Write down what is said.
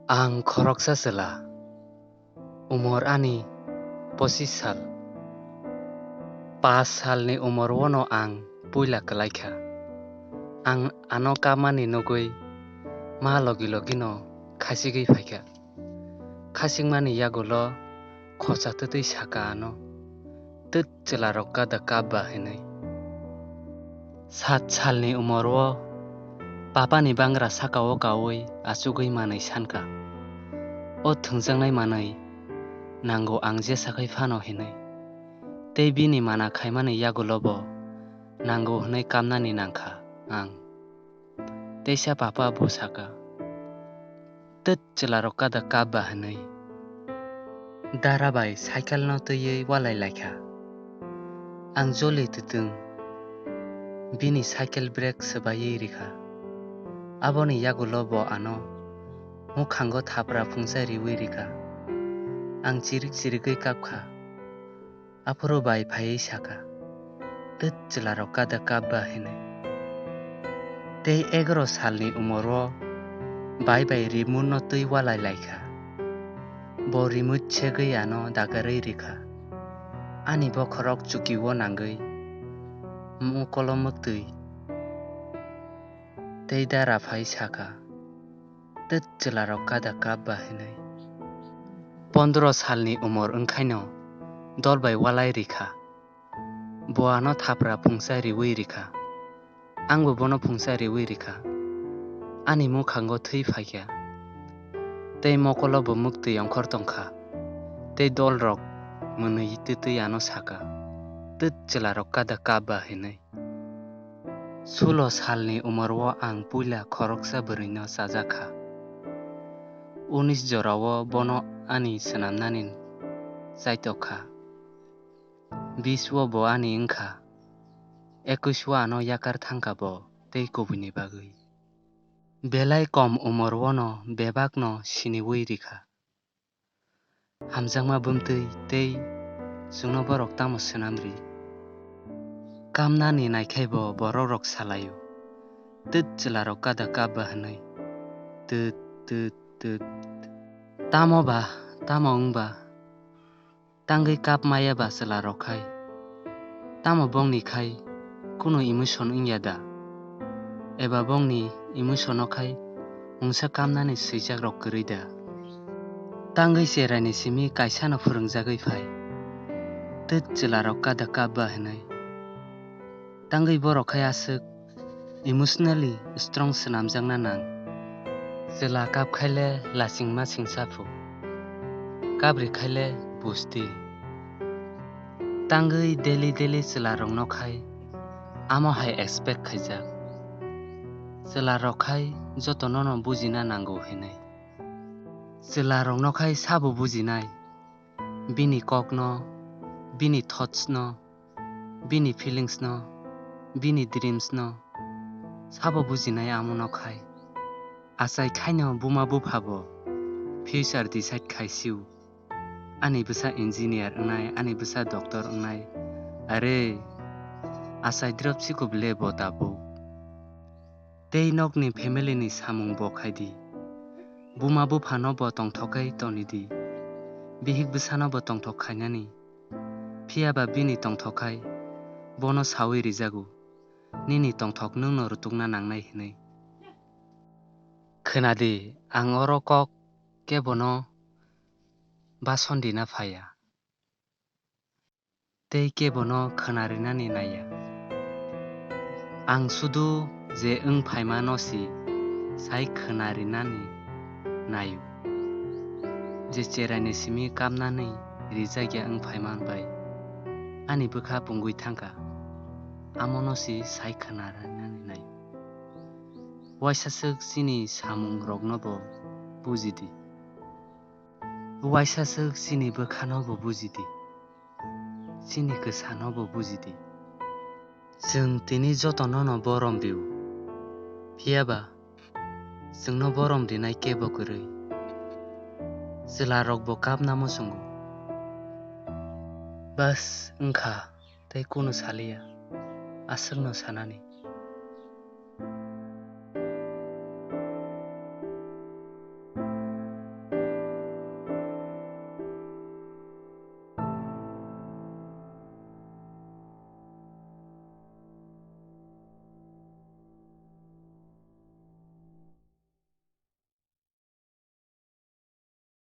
Ang khoroksa sela. Umur ani 25 sal. 5 salni umur wono ang puila kalaikha. Ang ano kamani nugui ma logi no khasigi phaikha. Khasingmani yagulo khosa tutui saka ano. Tut chelarokka da kabba hinai. 7 salni umur wo papani bangra sakao kaoi asugui manai sanka. O thungjangnai manai nango ang jesakai phano hinai. Tei bini mana khaimani yagulobo nango hinai kamnani nangkha ang. Teisa papa bosaka. Tut chelarokka da kabba hinai. Darabai cycle no tui walai laikha. Ang joli tutung bini cycle brake sebai rikha. Aboni yagulobo ano mukhango thapra phungsari wirika. Ang chirik kapkha. Apuro bai phai saka. Tut chelarokka da kabba hinai. Tei 11 salni umuro bai rimun no tui walai laikha. Bo rimut chegui ano dagarei rikha. Ani bo khorok chuki wo nangui. Mukolo muktui. Tei dara phai saka. Tut chelarokka da kabba hinai. 15 salni umur engkhaino dolbai walai rikha. Bo ano thapra phungsari wirika. Angbo bono phungsari wirika. Ani mukhango thui phaikha. Tei mokolo bo muktui ongkhor tongkha. Tei dolrok munui tutui ano saka. Tut chelarokka da kabba hinai. 16 salni umur wo ang puila khoroksa bwrwino chajakha. 19 jorao bono ani swnamnani chaitokha. 20 wo bo ani wngkha. 21 wo ano yakar thangkha bo tei kubuni bagui. Belai kom umur wono bebak no siniwi rikha. Hamjangma bumtui tei chungno borok tamo swnamri. Kamnani naikhai bo borok rok salaio. Tut chelarokka da kabba hinai. Tut. Tamo wngba. Tangui kap maya ba chelarokhai. Tamo bongni khai kuno emotion wngya eba bongni emotion khai mungsa kamnani swijak rok kwrui da. Tangui cherani simi kaisa no phwrungjagui phai. Tut chelarokka da kabba hinai. Tangui borok khai aswk emotionally strong swnamjakna nang. Chela kap khaile lasingma singsaphuk. Kabri khaile busti. Tangui daily chelarok no khai amo hai expect khaijak. Chelarok khai jotono no bujina nango hinai. Chelarok no khai sabo bujinai. Bini kok no, bini thoughts no, bini feelings no, bini dreams no sabo bujinai amo no khai. Asai khaino buma buphabo future decide khaisiu. Ani bwsa engineer wngnai, ani bwsa doctor wngnai. Are asai drop sikubile bo tabuk. Tei nokni family ni samung bo khaidi. Buma buphano bo tongthokai tonidi. Bihik bwsano bo tongthok khainani. Phiaba bini tongthokai bono sawi rijago. Nini tongthok nungno rutukna nangnai hinai. Khwnadi ang oro kok kebono basondina phaya. Tei kebono khwnarinani naiya. Ang sudu je phaima nosi sai khwnarinani naio. Je cherani simi kamnani rijagya phaima bai. Ani bwkha pungui thangkha. Amo nosi sai khwnarinani naio. Waisasuk chini samung rokno bo bujidi. Waisasuk chini bwkhano bo bujidi. Chini kwsano bo bujidi. Jung tini jotono no borom riu. Phiaba jungno borom rinai kebo kwrui. Chelarok bo kapna muchungo. Bas wngkha tei kuno saliya aswkno sanani.